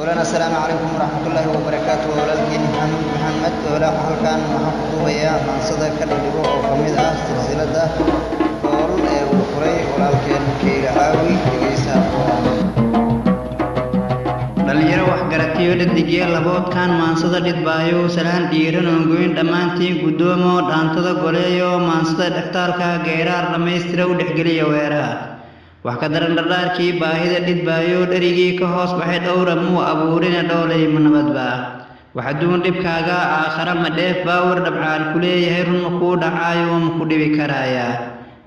أولاً السلام عليكم ورحمة الله وبركاته. ولكن محمد ولا حال كان محفوظ بيا من صدق كالدبو أو كمدة سلسلة قول وفري ولكن كي عاوي ليس dhalinyaro wax garatiyo dhadigay laboodkan maansada dhidbaayo salaan dhiiran oo goyn dhamaantii gudoomo dhaantada goleeyo maansada dhextaalka geeraar dhameystira u dhexgeliyo weeraha wax ka daran dhardhaarkii baahida dhidbaayo dharigii ka hoos baxay dhowra muu abuurina dhoolay manabadba wax aduun dhibkaaga aakhara ma dheef baawar dhabcaan ku leeyahay run ku dhacaayo ma ku dhibi karaaya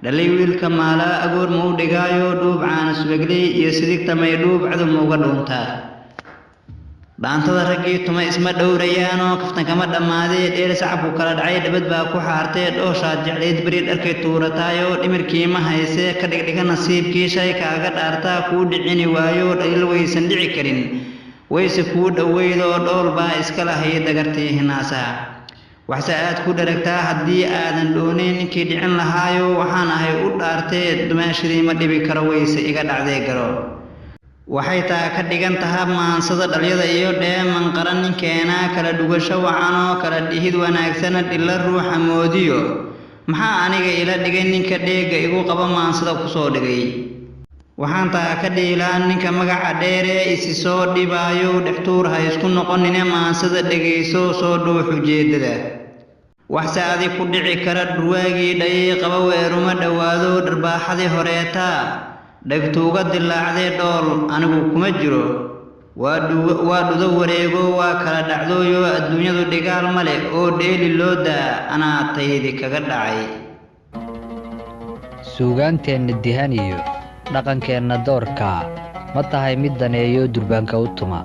dhalay wiilka maala agoor ma u dhigaayo dhuub caana subagley iyo sidigta may dhuub cadum uga dhuuntaa dhaantada raggii tuma isma dhowrayaanoo kaftan kama dhammaadee dheer sacabku kala dhacay dhabad baa ku xaartee dhooshaad jeclayd beri dharkay tuurataayoo dhimirkii ma haysee ka dhigdhiga nasiibkii shay kaaga dhaartaa kuu dhicini waayo dhayl waysan dhici karin wayse kuu dhoweydoo dhool baa iska lahay dagartii hinaasaha waxse aad ku dharagtaa haddii aadan dhoonayn ninkii dhicin lahaayo waxaan ahay u dhaartee dumaashadii ma dhibi karo wayse iga dhacdee garo waxay taa ka dhigan tahay maansada dhalyada iyo dheeman qaran ninkeenaa kala dhugasho wacanoo kala dhihid wanaagsana dhilla ruuxa moodiyo maxaa aniga ila dhigay ninka dheega igu qaba maansada kusoo dhigay waxaan taa ka dhiilaan ninka magaca dheeree isi soo dhibaayo dhextuur ha isku noqonine maansada dhegayso soo dhuux ujeedada waxse adi ku dhici kara dhurwaagii dhayay qaba weeruma dhowaado dharbaaxadii horeetaa dhegtuuga dilaacdee dhool anigu kuma jiro waa dhudo wareego waa kala dhacdooyo adduunyadu dhigaal ma leh oo dheeli loo daa anaa taydi kaga dhacay suugaanteenna dihan iyo dhaqankeenna doorka ma tahay mid daneeyo durbaanka u tuma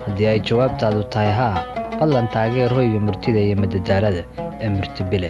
haddii ay jawaabtaadu tahay haa fadlan taageer hoyga murtida iyo madadaalada ee murtibile